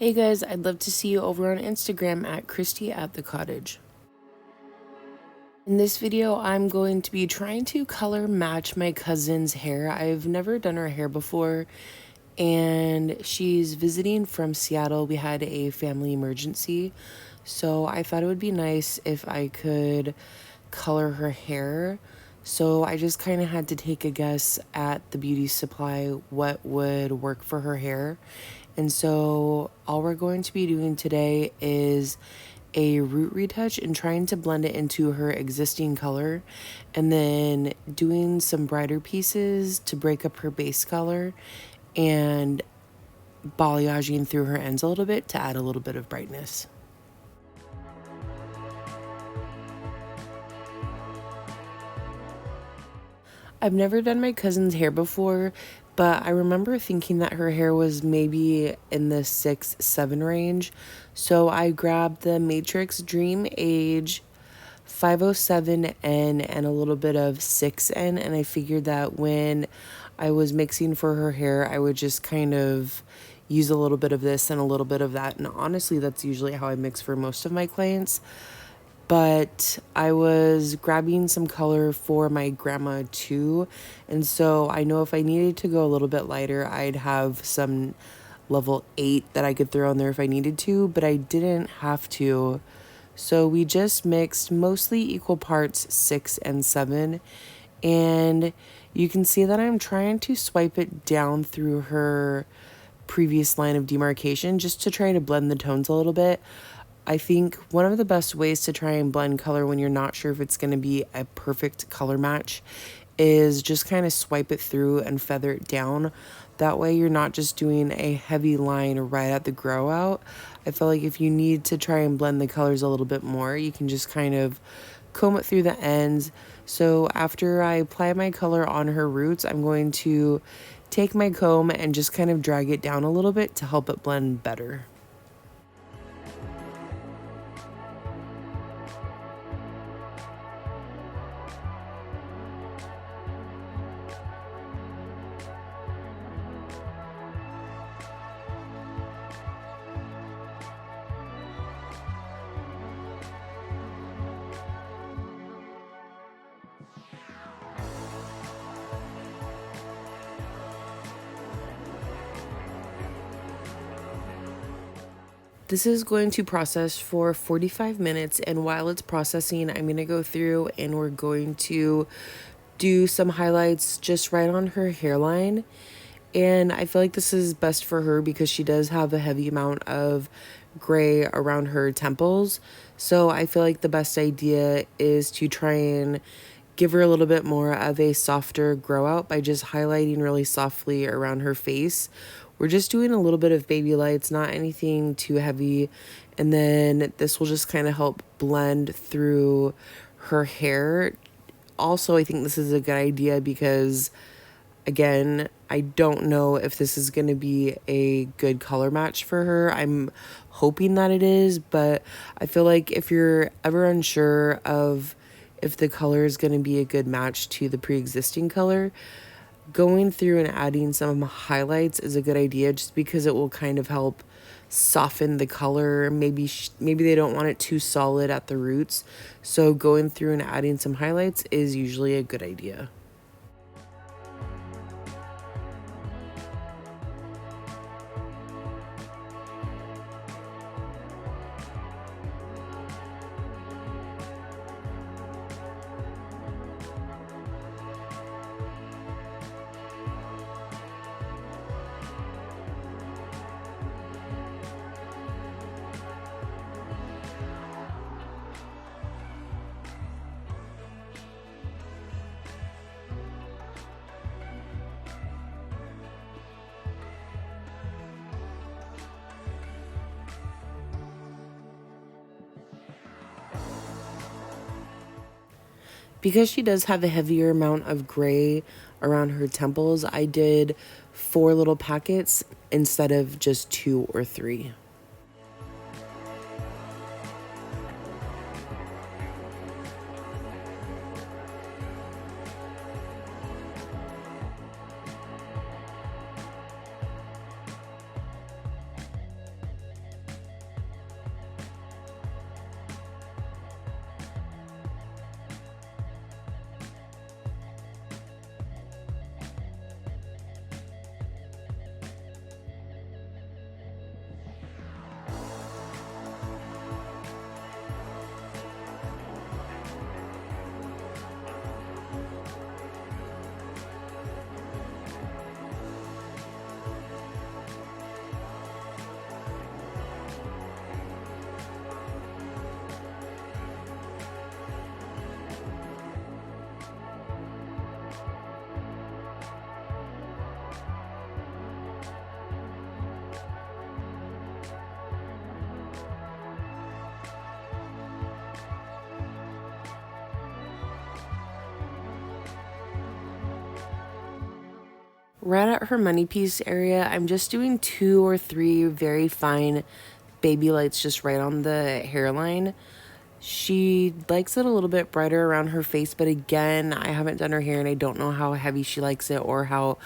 Hey guys, I'd love to see you over on Instagram at Christy at the Cottage. In this video, I'm going to be trying to color match my cousin's hair. I've never done her hair before, and she's visiting from Seattle. We had a family emergency, so I thought it would be nice if I could color her hair. So I just kind of had to take a guess at the beauty supply what would work for her hair. And so all we're going to be doing today is a root retouch and trying to blend it into her existing color, and then doing some brighter pieces to break up her base color and balayaging through her ends a little bit to add a little bit of brightness. I've never done my cousin's hair before, but I remember thinking that her hair was maybe in the 6-7 range. So I grabbed the Matrix Dream Age 507N and a little bit of 6N, and I figured that when I was mixing for her hair, I would just kind of use a little bit of this and a little bit of that. And honestly, that's usually how I mix for most of my clients. But I was grabbing some color for my grandma too, and so I know if I needed to go a little bit lighter, I'd have some level 8 that I could throw in there if I needed to, but I didn't have to. So we just mixed mostly equal parts 6 and 7, and you can see that I'm trying to swipe it down through her previous line of demarcation just to try to blend the tones a little bit. I think one of the best ways to try and blend color when you're not sure if it's going to be a perfect color match is just kind of swipe it through and feather it down. That way you're not just doing a heavy line right at the grow out. I feel like if you need to try and blend the colors a little bit more, you can just kind of comb it through the ends. So after I apply my color on her roots, I'm going to take my comb and just kind of drag it down a little bit to help it blend better. This is going to process for 45 minutes, and while it's processing, I'm going to go through and we're going to do some highlights just right on her hairline. And I feel like this is best for her because she does have a heavy amount of gray around her temples. So I feel like the best idea is to try and give her a little bit more of a softer grow out by just highlighting really softly around her face. We're just doing a little bit of baby lights, not anything too heavy. And then this will just kind of help blend through her hair. Also, I think this is a good idea because, again, I don't know if this is going to be a good color match for her. I'm hoping that it is, but I feel like if you're ever unsure of if the color is going to be a good match to the pre-existing color, going through and adding some highlights is a good idea just because it will kind of help soften the color. Maybe they don't want it too solid at the roots, so going through and adding some highlights is usually a good idea. Because she does have a heavier amount of gray around her temples, I did 4 little packets instead of just 2 or 3. Right at her money piece area, I'm just doing 2 or 3 very fine baby lights just right on the hairline. She likes it a little bit brighter around her face, but again, I haven't done her hair and I don't know how heavy she likes it or how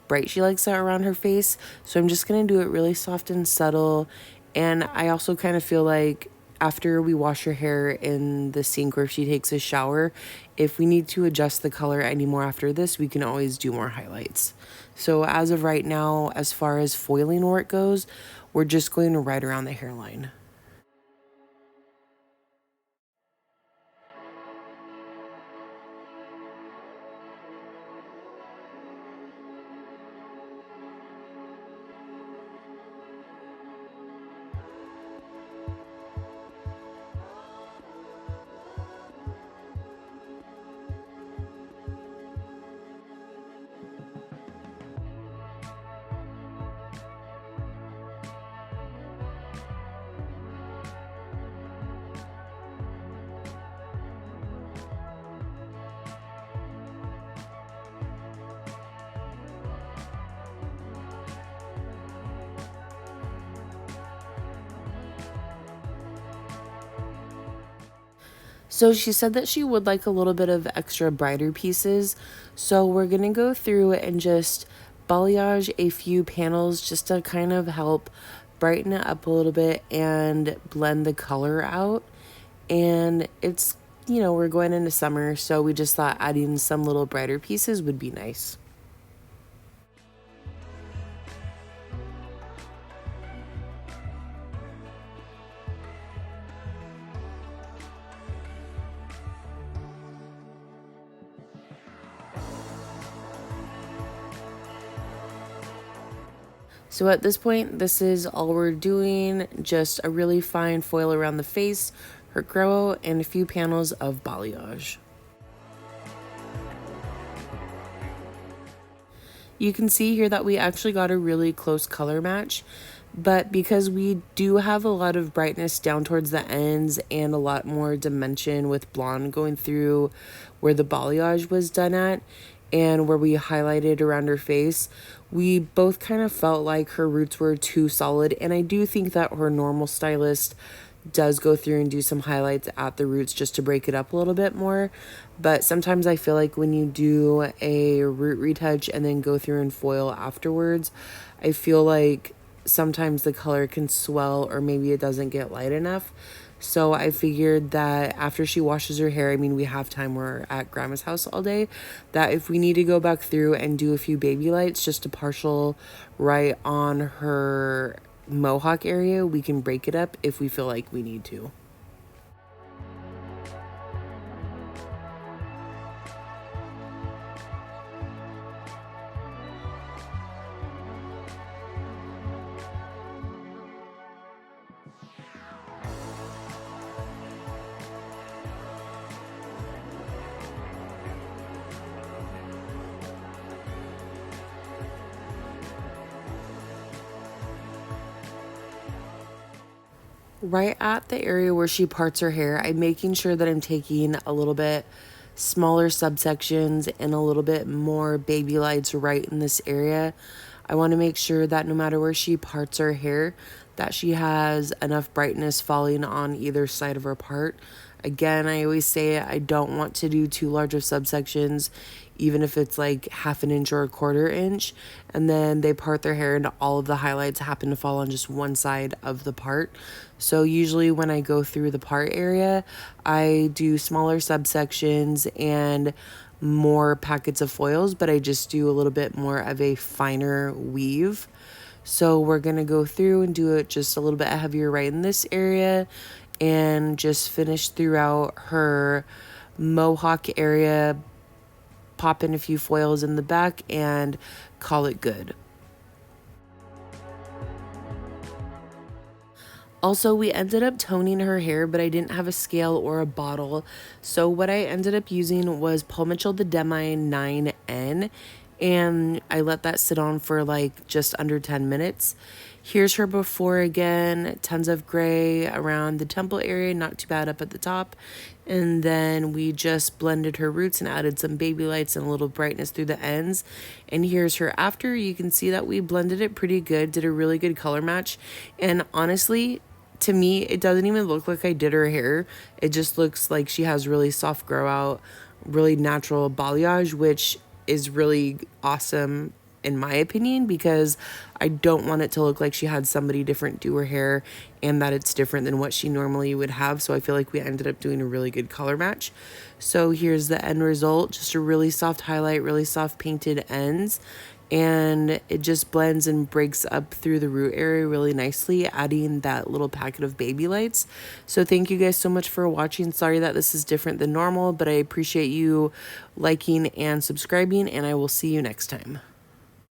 bright she likes it around her face. So I'm just going to do it really soft and subtle. And I also kind of feel like after we wash her hair in the sink or if she takes a shower, if we need to adjust the color anymore after this, we can always do more highlights. So as of right now, as far as foiling work goes, we're just going to right around the hairline. So she said that she would like a little bit of extra brighter pieces. So we're going to go through and just balayage a few panels just to kind of help brighten it up a little bit and blend the color out. And it's, we're going into summer, so we just thought adding some little brighter pieces would be nice. So at this point, this is all we're doing, just a really fine foil around the face, her grow, and a few panels of balayage. You can see here that we actually got a really close color match, but because we do have a lot of brightness down towards the ends and a lot more dimension with blonde going through where the balayage was done at and where we highlighted around her face, we both kind of felt like her roots were too solid, and I do think that her normal stylist does go through and do some highlights at the roots just to break it up a little bit more. But sometimes I feel like when you do a root retouch and then go through and foil afterwards, I feel like sometimes the color can swell or maybe it doesn't get light enough. So I figured that after she washes her hair, I mean, we have time, we're at grandma's house all day, that if we need to go back through and do a few baby lights just to partial right on her mohawk area, we can break it up if we feel like we need to. Right at the area where she parts her hair, I'm making sure that I'm taking a little bit smaller subsections and a little bit more baby lights right in this area. I want to make sure that no matter where she parts her hair, that she has enough brightness falling on either side of her part. Again, I always say I don't want to do too large of subsections, even if it's like 1/2 inch or 1/4 inch, and then they part their hair and all of the highlights happen to fall on just one side of the part. So usually when I go through the part area, I do smaller subsections and more packets of foils, but I just do a little bit more of a finer weave. So we're going to go through and do it just a little bit heavier right in this area and just finish throughout her mohawk area, pop in a few foils in the back and call it good. Also, we ended up toning her hair, but I didn't have a scale or a bottle. So what I ended up using was Paul Mitchell the Demi 9N, and I let that sit on for like just under 10 minutes. Here's her before again, tons of gray around the temple area, not too bad up at the top. And then we just blended her roots and added some baby lights and a little brightness through the ends. And here's her after. You can see that we blended it pretty good, did a really good color match. And honestly, to me, it doesn't even look like I did her hair. It just looks like she has really soft grow out, really natural balayage, which is really awesome in my opinion, because I don't want it to look like she had somebody different do her hair and that it's different than what she normally would have. So I feel like we ended up doing a really good color match. So here's the end result, just a really soft highlight, really soft painted ends, and it just blends and breaks up through the root area really nicely, adding that little packet of baby lights. So thank you guys so much for watching. Sorry that this is different than normal, but I appreciate you liking and subscribing, and I will see you next time.